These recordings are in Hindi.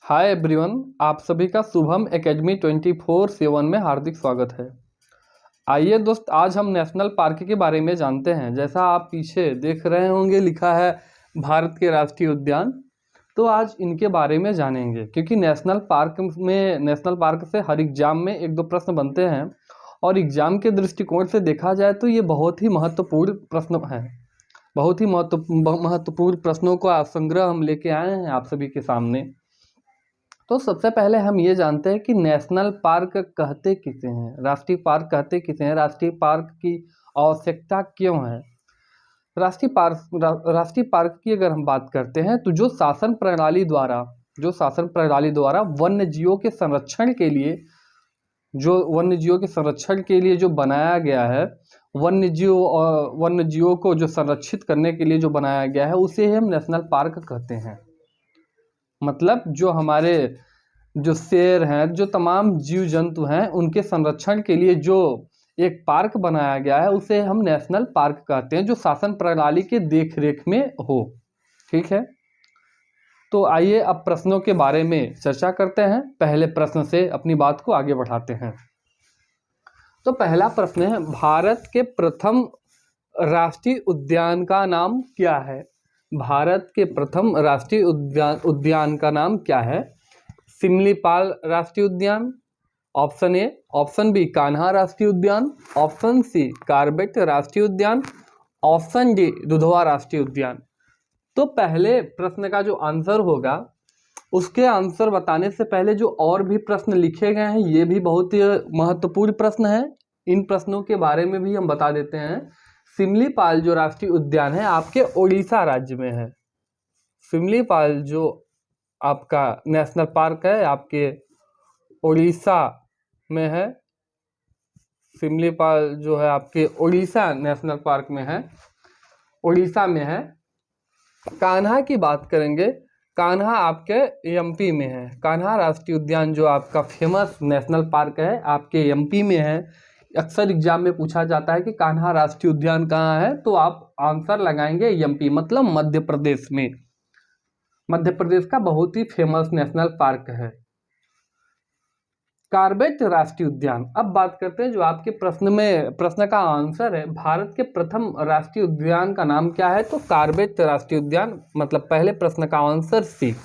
हाय एवरीवन, आप सभी का शुभम एकेडमी 24/7 में हार्दिक स्वागत है। आइए दोस्त, आज हम नेशनल पार्क के बारे में जानते हैं। जैसा आप पीछे देख रहे होंगे लिखा है भारत के राष्ट्रीय उद्यान, तो आज इनके बारे में जानेंगे क्योंकि नेशनल पार्क से हर एग्जाम में एक दो प्रश्न बनते हैं और एग्जाम के दृष्टिकोण से देखा जाए तो ये बहुत ही महत्वपूर्ण प्रश्न है। बहुत ही महत्वपूर्ण प्रश्नों का संग्रह हम लेके आए हैं आप सभी के सामने। तो सबसे पहले हम ये जानते हैं कि नेशनल पार्क कहते किसे हैं, राष्ट्रीय पार्क कहते किसे हैं, राष्ट्रीय पार्क की आवश्यकता क्यों है। राष्ट्रीय पार्क की अगर हम बात करते हैं तो जो शासन प्रणाली द्वारा वन्य जीवों के संरक्षण के लिए जो बनाया गया है, वन्य जीवों को जो संरक्षित करने के लिए जो बनाया गया है, उसे हम नेशनल पार्क कहते हैं। मतलब जो शेर हैं, जो तमाम जीव जंतु हैं, उनके संरक्षण के लिए जो एक पार्क बनाया गया है उसे हम नेशनल पार्क कहते हैं, जो शासन प्रणाली के देखरेख में हो। ठीक है, तो आइए अब प्रश्नों के बारे में चर्चा करते हैं। पहले प्रश्न से अपनी बात को आगे बढ़ाते हैं। तो पहला प्रश्न है, भारत के प्रथम राष्ट्रीय उद्यान का नाम क्या है। भारत के प्रथम राष्ट्रीय उद्यान का नाम क्या है। सिमलीपाल राष्ट्रीय उद्यान, option A, option B Kanha राष्ट्रीय उद्यान, ऑप्शन सी कार्बेट राष्ट्रीय उद्यान, ऑप्शन डी दुधवा राष्ट्रीय उद्यान। तो पहले प्रश्न का जो आंसर होगा, उसके आंसर बताने से पहले जो और भी प्रश्न लिखे गए हैं, ये भी बहुत ही महत्वपूर्ण प्रश्न है। इन प्रश्नों के बारे में भी हम बता देते हैं। सिमलीपाल जो राष्ट्रीय उद्यान है आपके उड़ीसा राज्य में है। सिमलीपाल जो आपका नेशनल पार्क है आपके उड़ीसा में है। सिमलीपाल जो है आपके उड़ीसा नेशनल पार्क में है, उड़ीसा में है। कान्हा की बात करेंगे, कान्हा आपके एमपी में है। कान्हा राष्ट्रीय उद्यान जो आपका फेमस नेशनल पार्क है आपके एमपी में है। अक्सर एग्जाम में पूछा जाता है कि कान्हा राष्ट्रीय उद्यान कहाँ है, तो आप आंसर लगाएंगे एमपी, मतलब मध्य प्रदेश में। मध्य प्रदेश का बहुत ही फेमस नेशनल पार्क है कार्बेट राष्ट्रीय उद्यान। अब बात करते हैं जो आपके प्रश्न का आंसर है, भारत के प्रथम राष्ट्रीय उद्यान का नाम क्या है। तो कार्बेट राष्ट्रीय उद्यान, मतलब पहले प्रश्न का आंसर सी।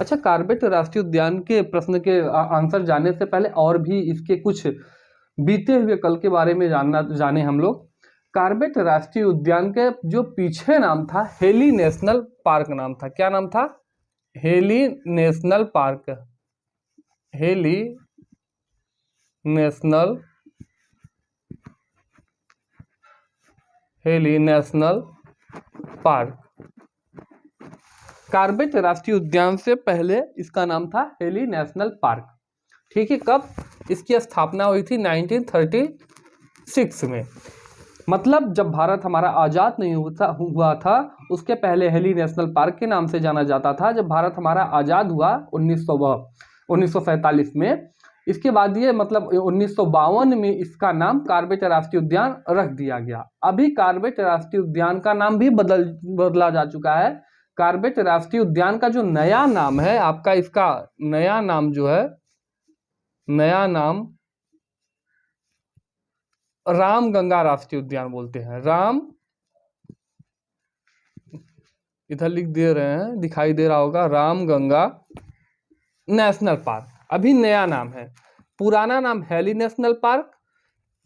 अच्छा, कार्बेट राष्ट्रीय उद्यान के प्रश्न के आंसर जानने से पहले और भी इसके कुछ बीते हुए कल के बारे में जाने हम लोग। कार्बेट राष्ट्रीय उद्यान के जो पीछे नाम था हेली नेशनल पार्क नाम था। क्या नाम था? Hailey national park. Hailey national park. Corbett राष्ट्रीय उद्यान से पहले इसका नाम था हेली नेशनल पार्क। ठीक है, कब इसकी स्थापना हुई थी? 1936 में। मतलब जब भारत हमारा आज़ाद नहीं हुआ था उसके पहले हेली नेशनल पार्क के नाम से जाना जाता था। जब भारत हमारा आज़ाद हुआ 1947 में, इसके बाद ये मतलब 1952 में इसका नाम कार्बेट राष्ट्रीय उद्यान रख दिया गया। अभी कार्बेट राष्ट्रीय उद्यान का नाम भी बदला जा चुका है। कार्बेट राष्ट्रीय उद्यान का जो नया नाम है आपका, इसका नया नाम जो है, नया नाम रामगंगा राष्ट्रीय उद्यान बोलते हैं। इधर लिख दे रहे हैं, दिखाई दे रहा होगा, रामगंगा नेशनल पार्क अभी नया नाम है। पुराना नाम हेली नेशनल पार्क,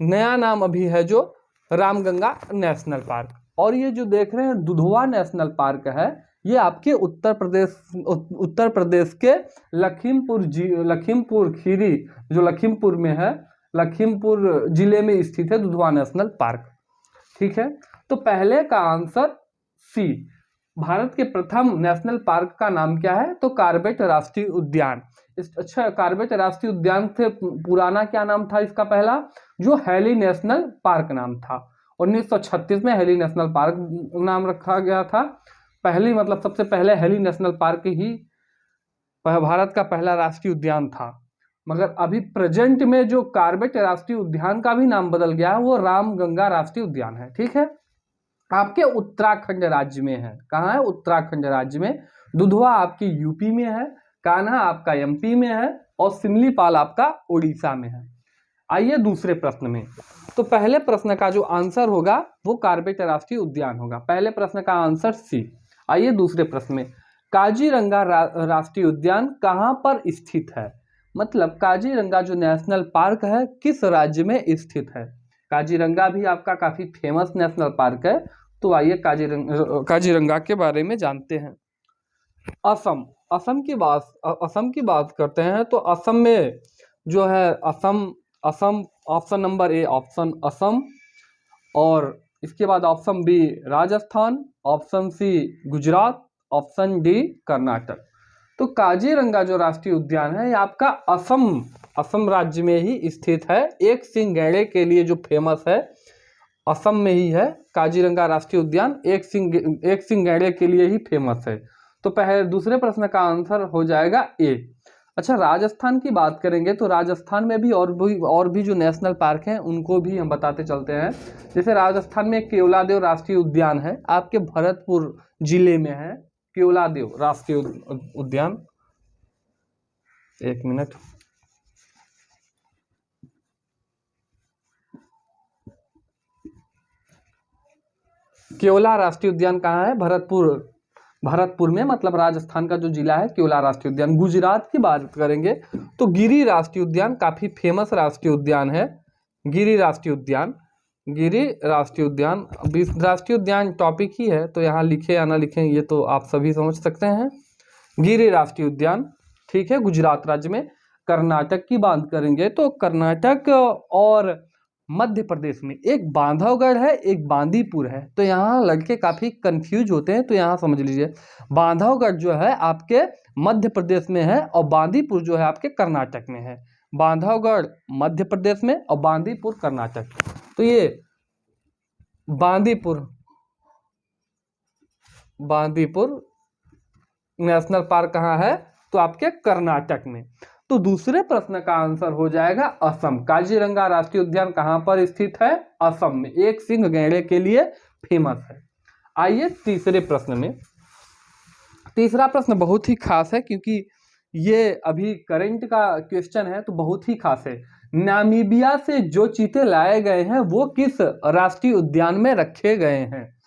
नया नाम अभी है जो रामगंगा नेशनल पार्क। और ये जो देख रहे हैं दुधवा नेशनल पार्क है, ये आपके उत्तर प्रदेश के लखीमपुर खीरी जो लखीमपुर में है, लखीमपुर जिले में स्थित है दुधवा नेशनल पार्क। ठीक है, तो पहले का आंसर सी। भारत के प्रथम नेशनल पार्क का नाम क्या है? तो कार्बेट राष्ट्रीय उद्यान। अच्छा, कार्बेट राष्ट्रीय उद्यान से पुराना क्या नाम था इसका पहला? जो हेली नेशनल पार्क नाम था। 1936 में हेली नेशनल पार्क नाम रखा गया था। पहली मतलब सबसे पहले हेली नेशनल पार्क ही भारत का पहला राष्ट्रीय उद्यान था। मगर अभी प्रेजेंट में जो कार्बेट राष्ट्रीय उद्यान का भी नाम बदल गया है वो रामगंगा राष्ट्रीय उद्यान है। ठीक है, आपके उत्तराखंड राज्य में है। कहाँ है? उत्तराखंड राज्य में। दुधवा आपकी यूपी में है, कान्हा आपका एमपी में है और सिमलीपाल आपका उड़ीसा में है। आइए दूसरे प्रश्न में। तो पहले प्रश्न का जो आंसर होगा वो कॉर्बेट राष्ट्रीय उद्यान होगा। पहले प्रश्न का आंसर सी। आइए दूसरे प्रश्न में, काजीरंगा राष्ट्रीय उद्यान कहाँ पर स्थित है? मतलब काजीरंगा जो नेशनल पार्क है किस राज्य में स्थित है? काजीरंगा भी आपका काफी फेमस नेशनल पार्क है। तो आइए काजीरंगा के बारे में जानते हैं। असम। असम की बात करते हैं तो असम में जो है Assam option number A option Assam, और इसके बाद option B Rajasthan, option C Gujarat, option D Karnataka. तो काजीरंगा जो राष्ट्रीय उद्यान है ये आपका असम राज्य में ही स्थित है। एक सिंह गैंडे के लिए जो फेमस है असम में ही है। काजीरंगा राष्ट्रीय उद्यान एक सिंह गैंडे के लिए ही फेमस है। तो पहले दूसरे प्रश्न का आंसर हो जाएगा ए। अच्छा, राजस्थान की बात करेंगे तो राजस्थान में भी और भी जो नेशनल पार्क हैं उनको भी हम बताते चलते हैं। जैसे राजस्थान में केवलादेव राष्ट्रीय उद्यान है, आपके भरतपुर जिले में है केवलादेव राष्ट्रीय उद्यान। एक मिनट, केवला राष्ट्रीय उद्यान कहाँ है? भरतपुर में, मतलब राजस्थान का जो जिला है केवला राष्ट्रीय उद्यान। गुजरात की बात करेंगे तो गिरी राष्ट्रीय उद्यान काफी फेमस राष्ट्रीय उद्यान है। गिरी राष्ट्रीय उद्यान राष्ट्रीय उद्यान टॉपिक ही है, तो यहाँ लिखे या ना लिखें ये तो आप सभी समझ सकते हैं। गिरी राष्ट्रीय उद्यान, ठीक है, गुजरात राज्य में। कर्नाटक की बात करेंगे तो कर्नाटक और मध्य प्रदेश में एक बांधवगढ़ है, एक बांदीपुर है। तो यहाँ लड़के काफी कंफ्यूज होते हैं, तो यहाँ समझ लीजिए बांधवगढ़ जो है आपके मध्य प्रदेश में है और बांदीपुर जो है आपके कर्नाटक में है। बांधवगढ़ मध्य प्रदेश में और बांदीपुर कर्नाटक। तो ये बांदीपुर नेशनल पार्क कहाँ है? तो आपके कर्नाटक में। तो दूसरे प्रश्न का आंसर हो जाएगा असम। काजीरंगा राष्ट्रीय उद्यान कहाँ पर स्थित है? असम में, एक सिंह गैंडे के लिए फेमस है। आइए तीसरे प्रश्न में। तीसरा प्रश्न बहुत ही खास है क्योंकि ये अभी करंट का क्वेश्चन है, तो बहुत ही खास है। नामीबिया से जो चीते लाए गए हैं वो किस राष्ट्रीय उद्यान में रखे गए हैं?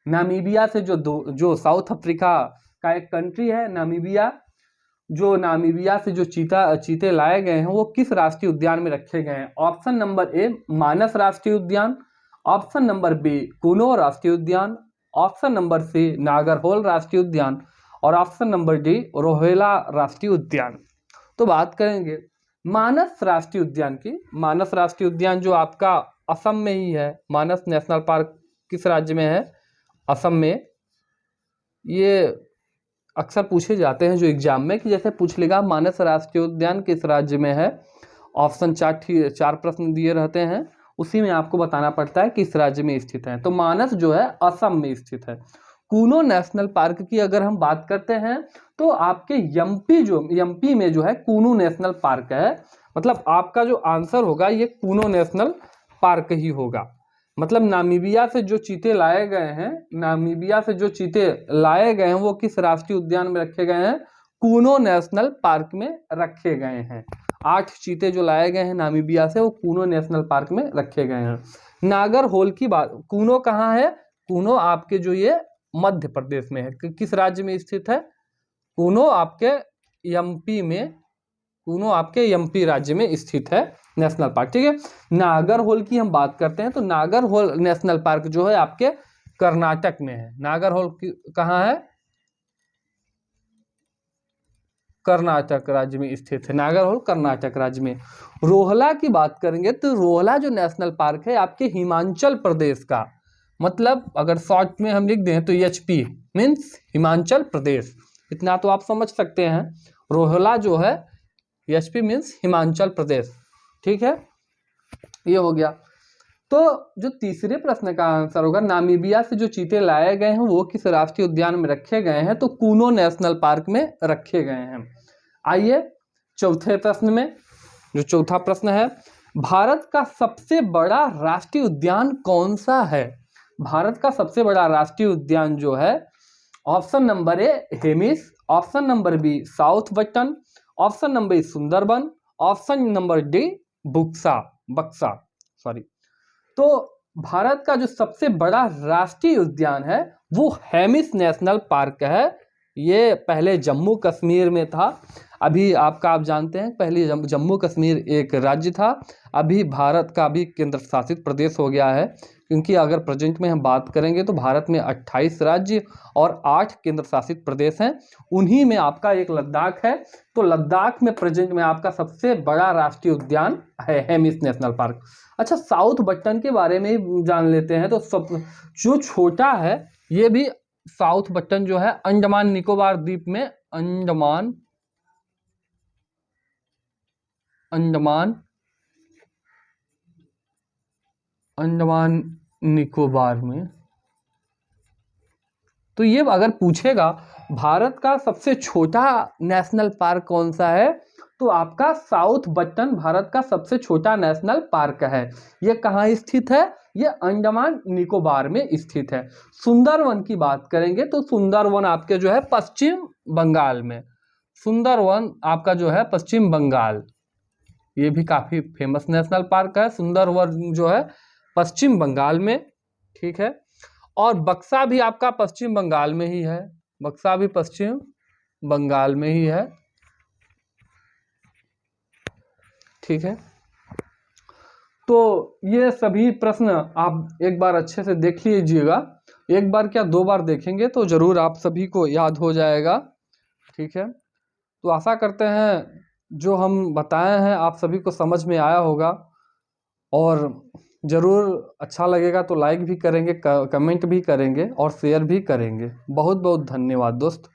नामीबिया से जो साउथ अफ्रीका का एक कंट्री है नामीबिया, जो नामीबिया से जो चीते लाए गए हैं वो किस राष्ट्रीय उद्यान में रखे गए हैं? ऑप्शन नंबर ए मानस राष्ट्रीय उद्यान, ऑप्शन नंबर बी कुनो राष्ट्रीय उद्यान, ऑप्शन नंबर सी नागरहोल राष्ट्रीय उद्यान और ऑप्शन नंबर डी रोहिला राष्ट्रीय उद्यान। तो बात करेंगे मानस राष्ट्रीय उद्यान की। मानस राष्ट्रीय उद्यान जो आपका असम में ही है। मानस नेशनल पार्क किस राज्य में है? असम में। ये अक्सर पूछे जाते हैं जो एग्जाम में, कि जैसे पूछ लेगा मानस राष्ट्रीय उद्यान किस राज्य में है, ऑप्शन 4 प्रश्न दिए रहते हैं, उसी में आपको बताना पड़ता है किस राज्य में स्थित है। तो मानस जो है असम में स्थित है। कूनो नेशनल पार्क की अगर हम बात करते हैं तो आपके एमपी में जो है कूनो नेशनल पार्क है। मतलब आपका जो आंसर होगा ये कूनो नेशनल पार्क ही होगा। मतलब नामीबिया से जो चीते लाए गए हैं वो किस राष्ट्रीय उद्यान में रखे गए हैं? कूनो नेशनल पार्क में रखे गए हैं। 8 चीते जो लाए गए हैं नामीबिया से वो कूनो नेशनल पार्क में रखे गए हैं। नागरहोल की बात, कूनो कहाँ है? कूनो आपके जो ये मध्य प्रदेश में है। किस राज्य में स्थित है? कूनो आपके एमपी राज्य में स्थित है नेशनल पार्क, ठीक है। नागरहोल की हम बात करते हैं तो नागरहोल नेशनल पार्क जो है आपके कर्नाटक में है। नागरहोल कहाँ है? कर्नाटक राज्य में स्थित है। नागरहोल कर्नाटक राज्य में। रोहला की बात करेंगे तो रोहला जो नेशनल पार्क है आपके हिमाचल प्रदेश का, मतलब अगर शॉर्ट में हम लिख दें तो एचपी मीन्स हिमाचल प्रदेश, इतना तो आप समझ सकते हैं। रोहला जो है एचपी मीन्स हिमाचल प्रदेश, ठीक है, ये हो गया। तो जो तीसरे प्रश्न का आंसर होगा नामीबिया से जो चीते लाए गए हैं वो किस राष्ट्रीय उद्यान में रखे गए हैं? तो कूनो नेशनल पार्क में रखे गए हैं। आइए चौथे प्रश्न में। जो चौथा प्रश्न है, भारत का सबसे बड़ा राष्ट्रीय उद्यान कौन सा है? भारत का सबसे बड़ा राष्ट्रीय उद्यान जो है option number A Hemis, option number B south button, option number Sundarban, option number D Buxa sorry. तो भारत का जो सबसे बड़ा राष्ट्रीय उद्यान है वो हेमिस नेशनल पार्क है। ये पहले जम्मू कश्मीर में था, अभी आप जानते हैं पहले जम्मू कश्मीर एक राज्य था, अभी भारत का भी केंद्र शासित प्रदेश हो गया है। क्योंकि अगर प्रेजेंट में हम बात करेंगे तो भारत में 28 राज्य और 8 केंद्र शासित प्रदेश हैं, उन्हीं में आपका एक लद्दाख है। तो लद्दाख में प्रेजेंट में आपका सबसे बड़ा राष्ट्रीय उद्यान है हेमिस नेशनल पार्क। अच्छा, साउथ बटन के बारे में जान लेते हैं। तो सब जो छोटा है ये भी साउथ बटन जो है अंडमान निकोबार द्वीप में, अंडमान निकोबार में। तो ये अगर पूछेगा भारत का सबसे छोटा नेशनल पार्क कौन सा है, तो आपका साउथ बटन भारत का सबसे छोटा नेशनल पार्क है। ये कहाँ स्थित है? ये अंडमान निकोबार में स्थित है। सुंदरवन की बात करेंगे तो सुंदरवन आपके जो है पश्चिम बंगाल में, सुंदरवन आपका जो है पश्चिम बंगाल, ये भी काफ़ी फेमस नेशनल पार्क है। सुंदरवन जो है पश्चिम बंगाल में, ठीक है। और बक्सा भी आपका पश्चिम बंगाल में ही है, बक्सा भी पश्चिम बंगाल में ही है, ठीक है। तो ये सभी प्रश्न आप एक बार अच्छे से देख लीजिएगा, एक बार क्या 2 बार देखेंगे तो ज़रूर आप सभी को याद हो जाएगा, ठीक है। तो आशा करते हैं जो हम बताए हैं आप सभी को समझ में आया होगा, और ज़रूर अच्छा लगेगा तो लाइक भी करेंगे, कमेंट भी करेंगे और शेयर भी करेंगे। बहुत बहुत धन्यवाद दोस्त।